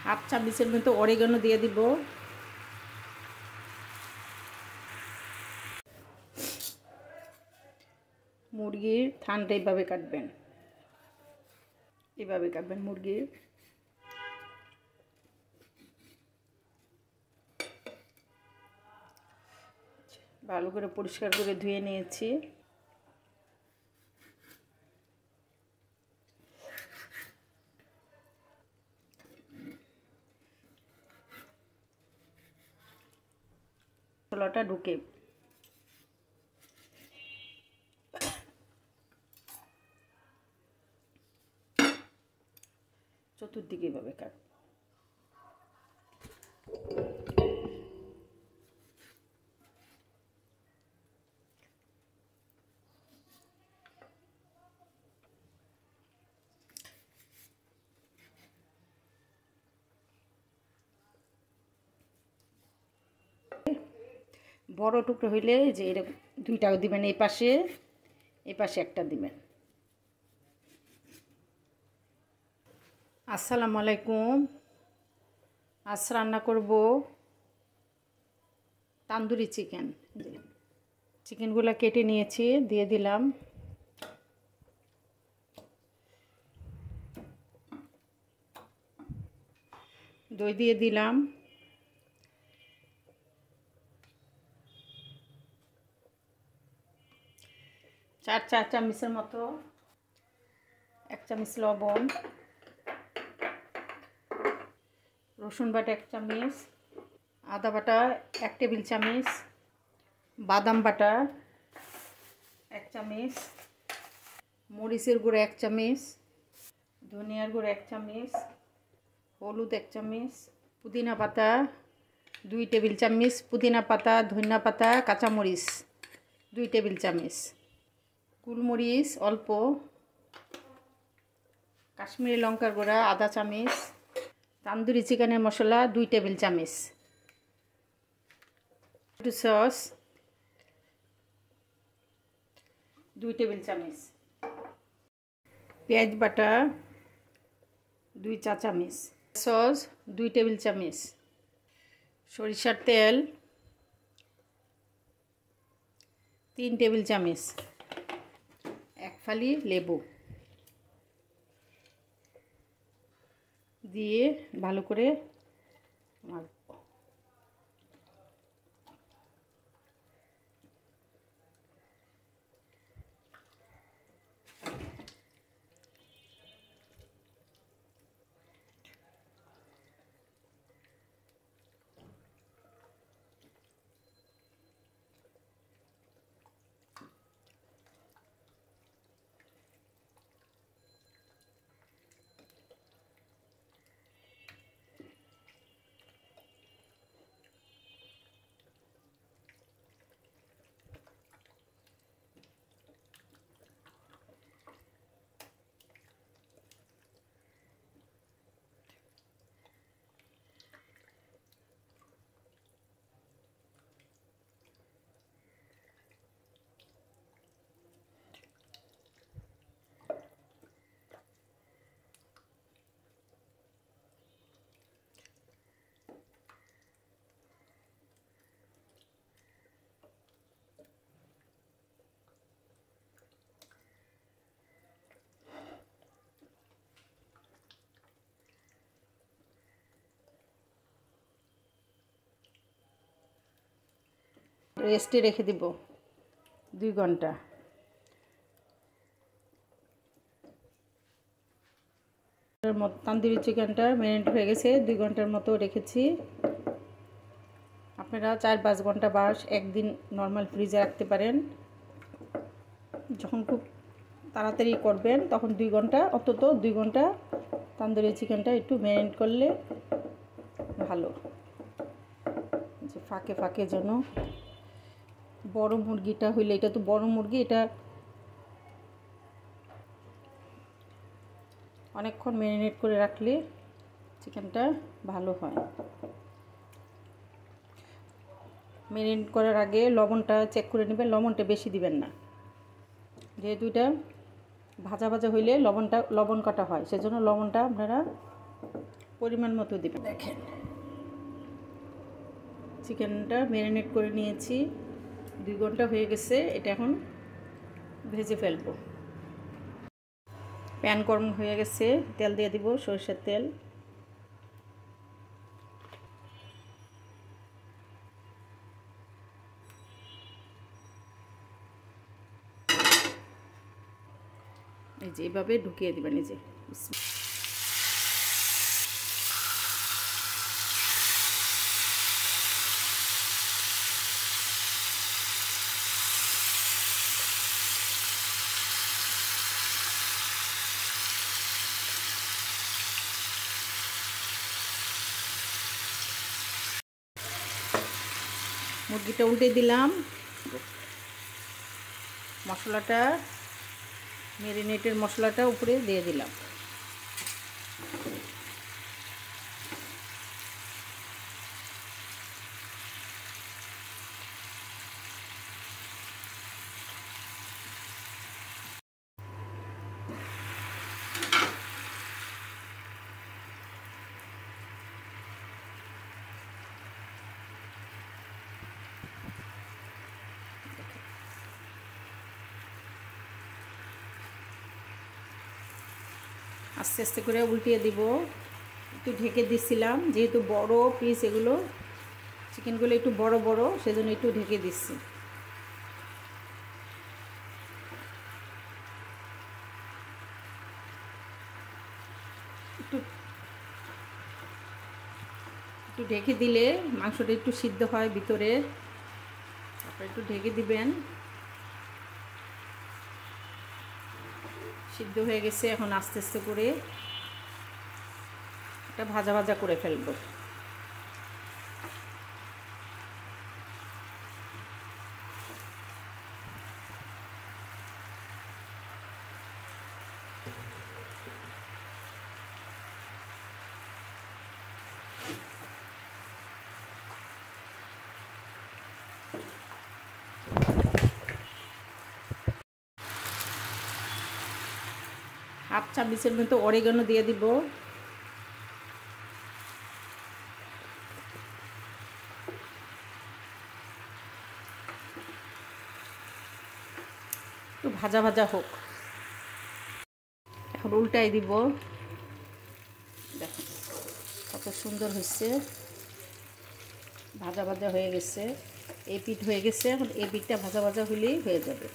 Half চামচের মতো oregano দিয়ে দিব। মুরগির থানটা এইভাবে কাটবেন, এইভাবে কাটবেন মুরগির। ভালো করে পরিষ্কার করে ধুয়ে নিয়েছি। মশলাটা ঢুকে চতুর্দিকে এভাবে কাটব। বড় টুকরো হইলে যে এরকম দুইটাও দিবেন, এই পাশে একটা দিবেন। আসসালামু আলাইকুম। আজ রান্না করব তান্দুরি চিকেন। চিকেনগুলো কেটে নিয়েছি, দিয়ে দিলাম। দই দিয়ে দিলাম। চার চামচের মতো, 1 চামচ লবণ, রসুন বাটা 1 চামচ, আদা বাটা 1 টেবিল চামচ, বাদাম বাটা 1 চামচ, মরিচের গুঁড়ো 1 চামচ, ধনিয়ার গুঁড়ো 1 চামচ, হলুদ 1 চামচ, পুদিনা পাতা 2 টেবিল চামচ, পুদিনা পাতা, ধনিয়া পাতা, কাঁচামরিচ 2 টেবিল চামচ, গোলমরিচ অল্প, কাশ্মীরি লঙ্কার গুঁড়া আধা চামচ, তান্দুরি চিকেনের মশলা 2 টেবিল চামচ, টমেটো সস 2 টেবিল চামচ, পেঁয়াজ বাটা 2 চা চামচ, সস 2 টেবিল চামচ, সরিষার তেল 3 টেবিল চামচ, 1 ফালি লেবু দিয়ে ভালো করে মাখব। রেস্টে রেখে দিব 2 ঘন্টা। তান্দুরি চিকেনটা ম্যারিনেট হয়ে গেছে, 2 ঘন্টার মতো রেখেছি। আপনারা 4-5 ঘন্টা বা একদিন নর্মাল ফ্রিজে রাখতে পারেন। যখন খুব তাড়াতাড়ি করবেন তখন 2 ঘন্টা, অন্তত 2 ঘন্টা তান্দুরি চিকেনটা একটু ম্যারিনেট করলে ভালো। যে ফাঁকে ফাঁকে যেন বড় মুরগিটা হইলে, এটা তো বড় মুরগি, এটা অনেকক্ষণ ম্যারিনেট করে রাখলে চিকেনটা ভালো হয়। ম্যারিনেট করার আগে লবণটা চেক করে নেবেন, লবণটা বেশি দিবেন না, যেহেতু এটা ভাজা ভাজা হইলে লবণ কাটা হয়, সেজন্য লবণটা আপনারা পরিমাণ মতো দিবেন। দেখেন চিকেনটা ম্যারিনেট করে নিয়েছি, 2 ঘন্টা হয়ে গেছে। এটা এখন ভেজে ফেলবো। প্যান গরম হয়ে গেছে, তেল দিয়ে দিব, সরষের তেল। এই যে এইভাবে ঢুকিয়ে দিবেন। এই যে মুরগিটা উল্টে দিলাম, মশলাটা ম্যারিনেটের মশলাটা উপরে দিয়ে দিলাম। আস্তে আস্তে করে উল্টিয়ে দিব। একটু ঢেকে দিচ্ছিলাম, যেহেতু বড় পিস এগুলো, চিকেনগুলো একটু বড় বড়, সেজন্য একটু ঢেকে দিচ্ছি। একটু একটু ঢেকে দিলে মাংসটা একটু সিদ্ধ হয় ভিতরে। তারপর একটু ঢেকে দিবেন। সিদ্ধ হয়ে গেছে, এখন আস্তে আস্তে করে এটা ভাজা ভাজা করে ফেলবো। হাফ চামচের মতো অরিগানো দিয়ে দিব। একটু ভাজা ভাজা হোক। এখন উল্টাই দিব। দেখুন কত সুন্দর হয়েছে, ভাজা ভাজা হয়ে গেছে। এই পিঠ হয়ে গেছে, এখন এই পিঠটা ভাজা ভাজা হলেই হয়ে যাবে।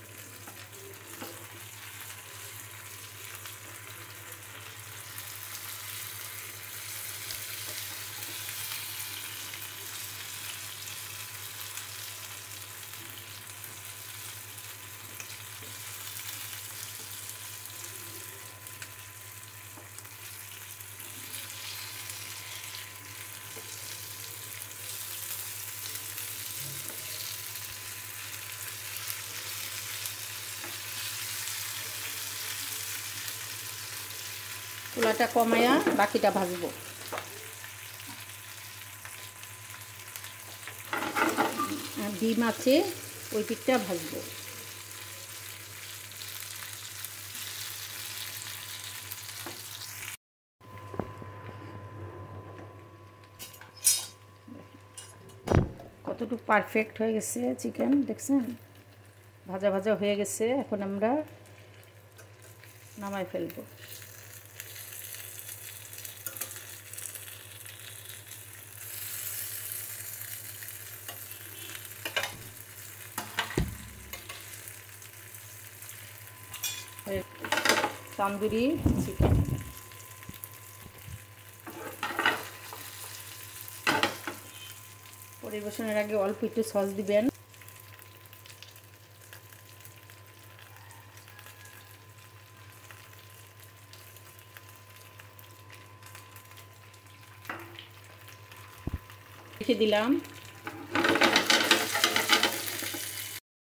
চুলাটা কমায়া বাকিটা ভাজবো। ডিম আছে, ওই পিঠটা ভাজবো। কতটুকু পারফেক্ট হয়ে গেছে চিকেন, দেখছেন? ভাজা ভাজা হয়ে গেছে, এখন আমরা নামাই ফেলবো। তান্দুরি চিকেন। পরিবেশনের আগে অল্প একটু সস দিবেন। রেখে দিলাম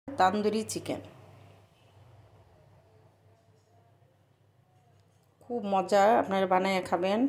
তান্দুরি চিকেন। খুব মজা, আপনারা বানায় খাবেন।